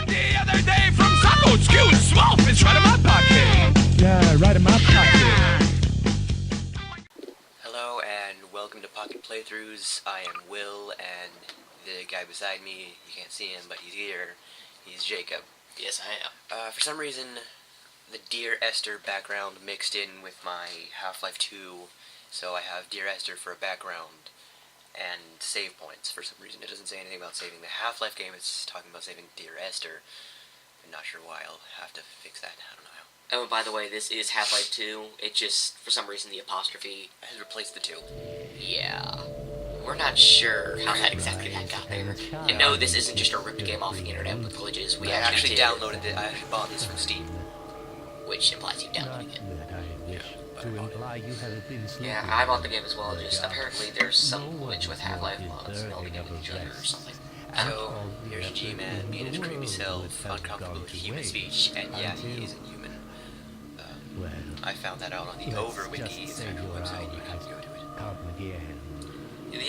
The other day from Saco School, small fish right in my pocket. Yeah, right in my pocket. Hello and welcome to Pocket Playthroughs. I am Will, and the guy beside me, you can't see him, but he's here. He's Jacob. Yes, I am. For some reason, the Dear Esther background mixed in with my Half-Life 2, so I have Dear Esther for a background and save points for some reason. It doesn't say anything about saving the Half-Life game, it's talking about saving Dear Esther. I'm not sure why, I'll have to fix that, I don't know how. Oh, by the way, this is Half-Life 2. It just, for some reason, the apostrophe has replaced the 2. Yeah. We're not sure how that exactly got there. And no, this isn't just a ripped game off the internet with glitches. We actually downloaded it. I actually bought this from Steam. Which implies you downloading it. Yeah, Yeah, I bought the game as well. Just apparently there's some glitch with Half-Life mods melding in with each other or something. So, here's G-Man being his creepy self, uncomfortable with human speech, and yeah, he isn't human. I found that out on the Over Wiki, it's an actual website, you can go to it. Yeah,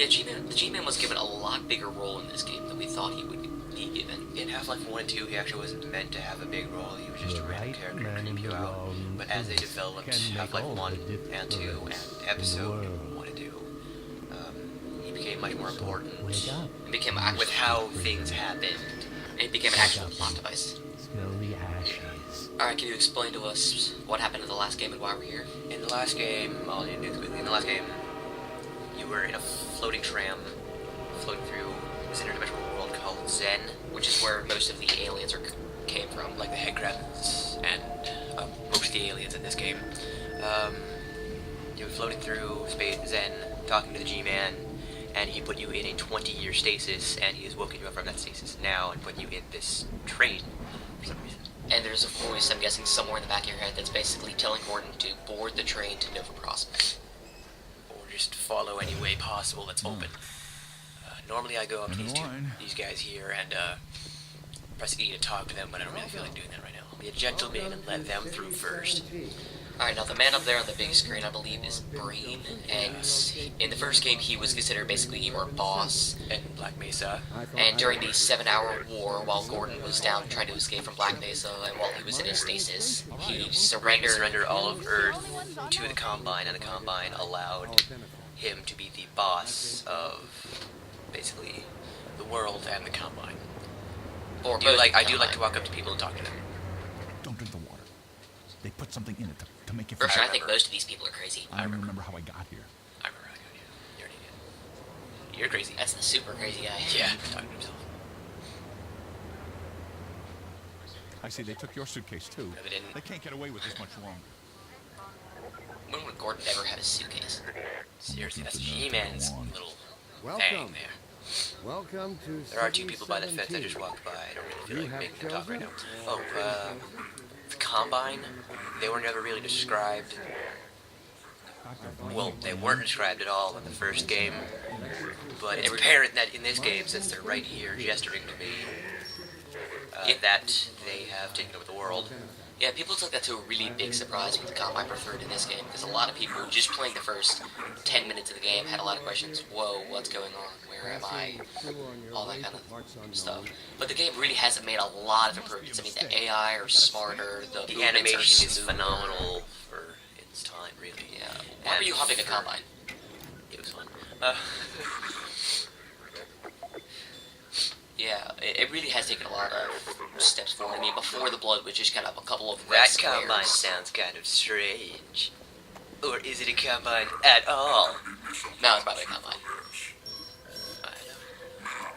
the G-Man was given a lot bigger role in this game than we thought he would be given. In Half-Life 1 and 2, he actually wasn't meant to have a big role, he was just a random character to creep you out. But as they developed Half-Life 1 and 2 and Episode 1 and 2, he became much more important. It became with how things happened. It became an actual plot device. Alright, can you explain to us what happened in the last game and why we're here? In the last game, you were in a floating tram, floating through this interdimensional world called Zen, which is where most of the aliens came from, like the headcrabs and most of the aliens in this game. You were floating through space Zen, talking to the G-Man, and he put you in a 20-year stasis, and he has woken you up from that stasis now and put you in this train for some reason. And there's a voice, I'm guessing, somewhere in the back of your head that's basically telling Gordon to board the train to Nova Prospect. Or just follow any way possible that's open. Normally I go up to these guys here and press E to talk to them, but I don't really feel like doing that right now. I'll be a gentleman and let them through first. Alright, now the man up there on the big screen, I believe, is Brain, and in the first game he was considered basically your boss in Black Mesa. And during the 7-hour war, while Gordon was down trying to escape from Black Mesa, and while he was in his stasis, he surrendered all of Earth to the Combine, and the Combine allowed him to be the boss of, basically, the world and the Combine. Or I do like to walk up to people and talk to them. Don't drink the water. They put something in it to make you feel I think most of these people are crazy. I don't remember how I got here. I remember how I got here. You're an idiot. You're crazy. That's the super crazy guy. Yeah, talking to himself. I see they took your suitcase too. No, they didn't. They can't get away with this much longer. When would Gordon ever have a suitcase? Seriously, that's G-Man's little thing there. Welcome to there are two people by the fence that just walked by. I don't really feel like making them talk right now. Oh, the Combine, they were never really described. Well, they weren't described at all in the first game, but it's apparent that in this game, since they're right here gesturing to me, that they have taken over the world. Yeah, people took that to a really big surprise with the Combine preferred in this game, because a lot of people just playing the first 10 minutes of the game had a lot of questions. Whoa, what's going on? Where am I? All that kind of stuff. But the game really hasn't made a lot of improvements. I mean, the AI are smarter, the animation is phenomenal for its time, really. Yeah. Why were you hopping a Combine? It was fun. Yeah, it really has taken a lot of steps forward. I mean, before the Blood, which is kind of a couple of red squares. That Combine sounds kind of strange. Or is it a Combine at all? No, it's probably a Combine. I know.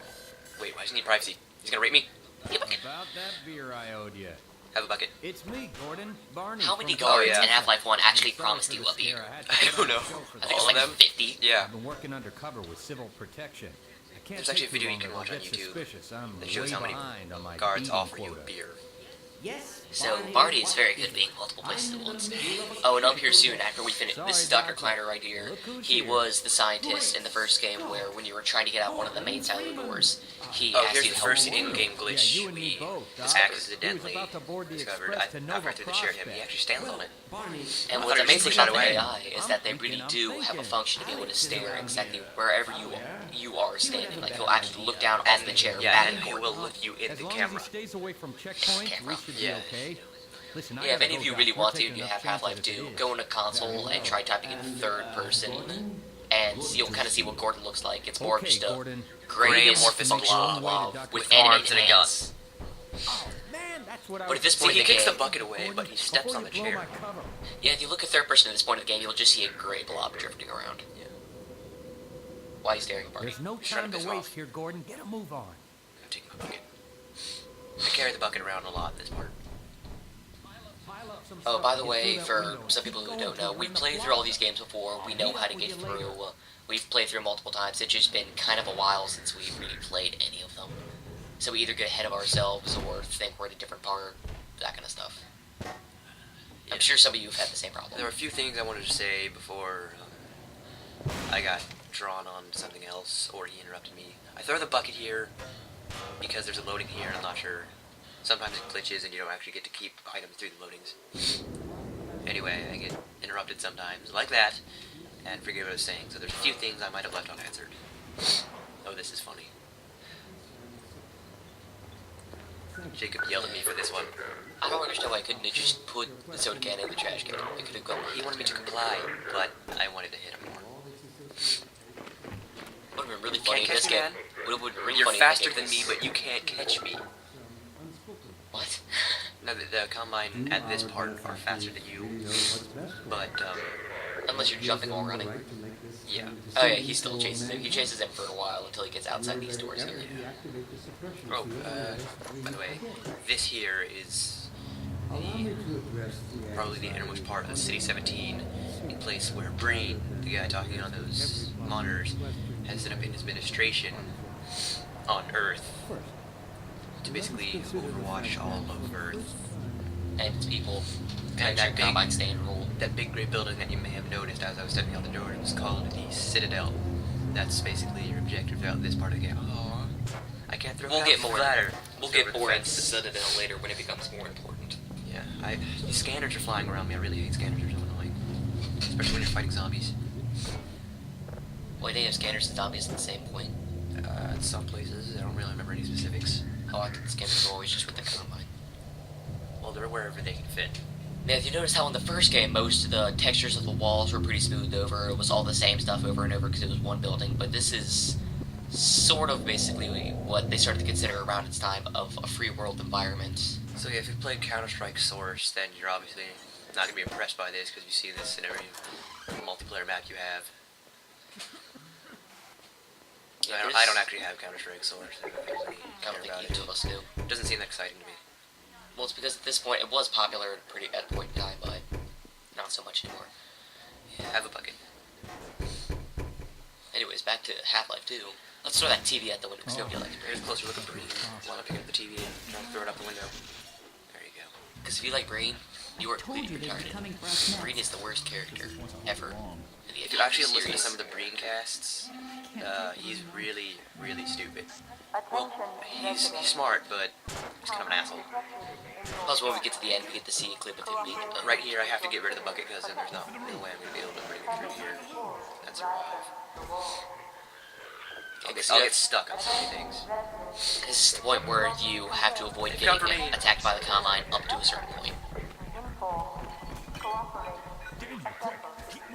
Wait, why does he need privacy? He's gonna rape me? About that beer I owed you. Have a bucket. It's me, Gordon. Barney. How many guards in Half-Life 1 actually promised you a beer? I don't know. I think it's like 50. Yeah. I've been working undercover with civil protection. There's actually a video you can watch on YouTube that shows how many guards offer you a beer. So Barney is very good at being multiple places at once. Oh, and up here soon after we finish. This is Dr. Kleiner right here. He was the scientist in the first game where when you were trying to get out one of the main silo doors, he asked here's you the to help first him. in-game glitch you and me we both. accidentally Who's about to board the discovered. express to I Nova forgot to share him. He Prospect? actually stands on it. And I what's thought he amazing just about shot the away. AI is that they really do have a function to be able to stare exactly wherever you are standing. Like he'll actually look down off the chair Yeah, back and and he forth. will look you in As the long camera. as he stays away from checkpoints, Camera. we should Yeah. be okay. Listen, I Yeah, if gotta any of go, you Doc. really We're want to, taking you enough have Half-Life chances as 2, it is. go into console and try typing in third person, and you'll kind of see what Gordon looks like. It's more of Okay, just a Gordon. gray amorphous functional blob blob with with arms animated and a gun. hands. Man, that's what I But at this See, point he in the kicks the game, bucket away, but he steps Before on you the blow chair. my cover. yeah, if you look at third person at this point in the game, you'll just see a gray blob drifting around. Yeah. Why are you staring at Barney? There's no He's trying time to to piss waste off. here, Gordon. Get a move on. I'm taking my bucket. I carry the bucket around a lot this part. Pile up some Oh, stuff by and the get way, through that for window. some people who Keep don't going know, till we've we're in played the through all these games before. We know Meet how up to with get you later. through. We've played through multiple times. It's just been kind of a while since we've really played any of them. So we either get ahead of ourselves or think we're at a different part, that kind of stuff. I'm sure some of you have had the same problem. There were a few things I wanted to say before I got drawn on to something else, or he interrupted me. I throw the bucket here because there's a loading here, and I'm not sure. Sometimes it glitches and you don't actually get to keep items through the loadings. Anyway, I get interrupted sometimes like that, and forget what I was saying. So there's a few things I might have left unanswered. Oh, this is funny. Jacob yelled at me for this one. I don't understand why I couldn't have just put the soda can in the trash can. It could have gone. He wanted me to comply, but I wanted to hit him more. Would have been really You funny can't if this catch me, game. man. Would have been really You're funny if faster this than game me, but you can't catch me. What? No, the combine at this part are faster than you, but Unless you're jumping or running. yeah. Oh yeah, he still chases him. He chases him for a while until he gets outside these doors here. Oh, by the way, this here is probably the innermost part of City 17, a place where Brain, the guy talking on those monitors, has set up an administration on Earth to basically overwatch all of Earth. And its people And check that combine big, stand rule. that big gray building that you may have noticed as I was stepping out the door, it was called the Citadel. That's basically your objective throughout this part of the game. Oh, I can't throw We'll out get the more. ladder. We'll Throw get over more the into the fence. Citadel later when it becomes more important. Yeah, these scanners are flying around me. I really hate scanners. They're so annoying. Especially when you're fighting zombies. Well, they have scanners and zombies at the same point. At some places, I don't really remember any specifics. Oh, I think the scanners are always just with the combine. Well, they're wherever they can fit. Now, if you notice how in the first game, most of the textures of the walls were pretty smoothed over. It was all the same stuff over and over because it was one building. But this is sort of basically what they started to consider around its time of a free world environment. So yeah, if you've played Counter-Strike Source, then you're obviously not going to be impressed by this because you see this in every multiplayer map you have. Yeah, I don't actually have Counter-Strike Source. I don't really I care don't about think each of us do. it. Doesn't seem that exciting to me. Well, it's because at this point it was popular at a point in time, but not so much anymore. Yeah, have a bucket. Anyways, back to Half-Life 2. Let's throw that TV out the window because nobody likes it. Here's a closer look at Breen. While I'm picking up the TV and trying to throw it out the window. There you go. Because if you like Brain, you are completely they'd be retarded. coming for us next. Brain is the worst character ever in the If you actually series. listen to some of the Breen casts, he's really, really stupid. Well, he's smart, but he's kind of an asshole. Plus, when we get to the end, we get to see a clip of him being Right here, I have to get rid of the bucket because then there's no way I'm going to be able to bring it through here and survive. I'll get stuck on so many things. This is the point where you have to avoid Come for getting me. attacked by the combine up to a certain point.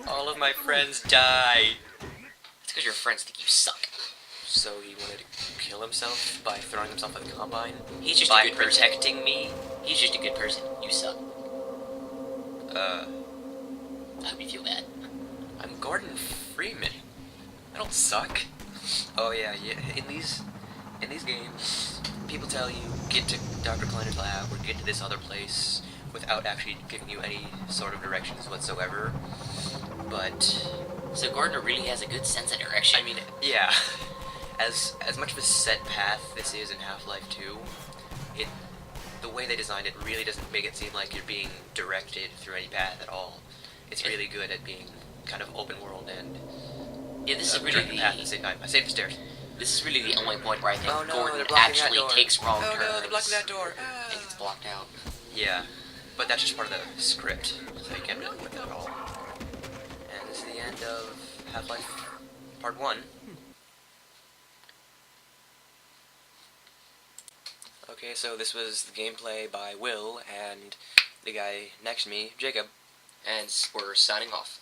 All of my friends die. It's because your friends think you suck. So he wanted to kill himself by throwing himself at the combine? He's just By a good person. protecting me? He's just a good person. You suck. Uh, I hope you feel bad. I'm Gordon Freeman. I don't suck. Oh yeah. In these games, people tell you get to Dr. Kleiner's lab or get to this other place without actually giving you any sort of directions whatsoever. But So Gardner really has a good sense of direction. I mean, yeah. As much of a set path this is in Half-Life 2, the way they designed it really doesn't make it seem like you're being directed through any path at all. It's really good at being kind of open world and Yeah, this is really directing the path at the same time. I saved the stairs. This is really the only point where I think Oh no, Gordon they're blocking actually that door. takes wrong Oh turns. no, they're blocking that door. And gets blocked out. Yeah, but that's just part of the script, so you can't really with it at all. And this is the end of Half-Life Part 1. Okay, so this was the gameplay by Will and the guy next to me, Jacob. And we're signing off.